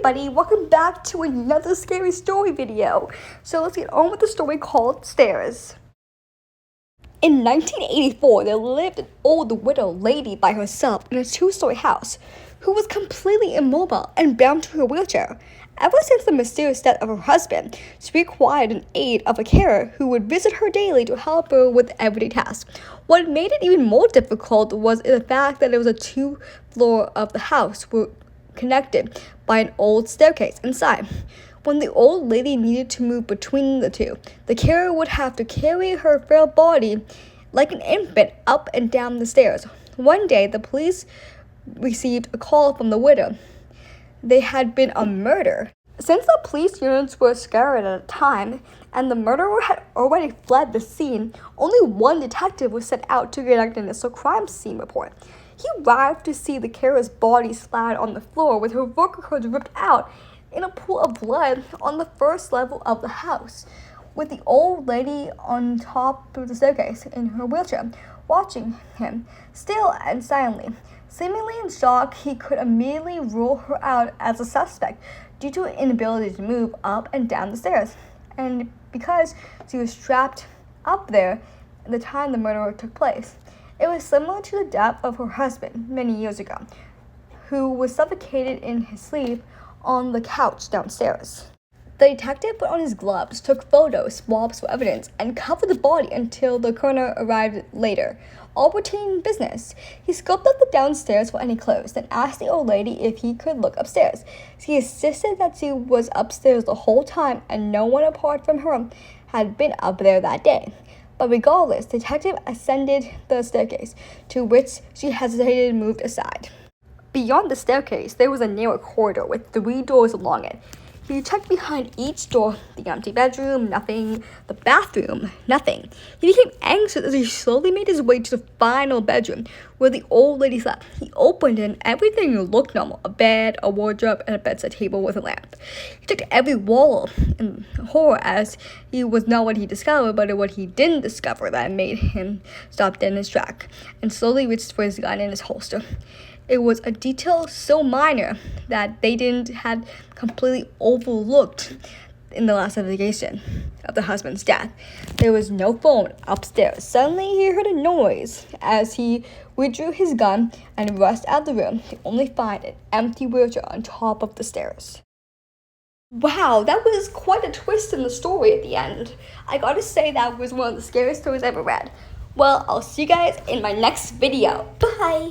everybody, welcome back to another scary story video. So let's get on with the story called Stairs. In 1984, there lived an old widow lady by herself in a two-story house who was completely immobile and bound to her wheelchair. Ever since the mysterious death of her husband, she required an aid of a carer who would visit her daily to help her with everyday tasks. What made it even more difficult was the fact that it was a two-floor of the house were connected by an old staircase inside. When the old lady needed to move between the two, the carer would have to carry her frail body like an infant up and down the stairs. One day, the police received a call from the widow. There had been a murder. Since the police units were scared at the time, and the murderer had already fled the scene, only one detective was sent out to conduct an initial crime scene report. He arrived to see the carer's body slide on the floor with her vocal cords ripped out in a pool of blood on the first level of the house, with the old lady on top of the staircase in her wheelchair, watching him, still and silently. Seemingly in shock, he could immediately rule her out as a suspect due to her inability to move up and down the stairs, and because she was strapped up there at the time the murder took place. It was similar to the death of her husband many years ago, who was suffocated in his sleep on the couch downstairs. The detective put on his gloves, took photos, swabs for evidence, and covered the body until the coroner arrived later. All routine business. He scoped out the downstairs for any clues, then asked the old lady if he could look upstairs. She insisted that she was upstairs the whole time and no one apart from her had been up there that day. But regardless, the detective ascended the staircase, to which she hesitated and moved aside. Beyond the staircase, there was a narrow corridor with 3 doors along it. He checked behind each door: the empty bedroom, nothing; the bathroom, nothing. He became anxious as he slowly made his way to the final bedroom, where the old lady slept. He opened it and everything looked normal: a bed, a wardrobe, and a bedside table with a lamp. He checked every wall in horror, as he was not what he discovered, but what he didn't discover that made him stop dead in his track, and slowly reached for his gun in his holster. It was a detail so minor that they had completely overlooked in the last investigation of the husband's death. There was no phone upstairs. Suddenly, he heard a noise as he withdrew his gun and rushed out of the room to only find an empty wheelchair on top of the stairs. Wow, that was quite a twist in the story at the end. I gotta say, that was one of the scariest stories I ever read. Well, I'll see you guys in my next video. Bye!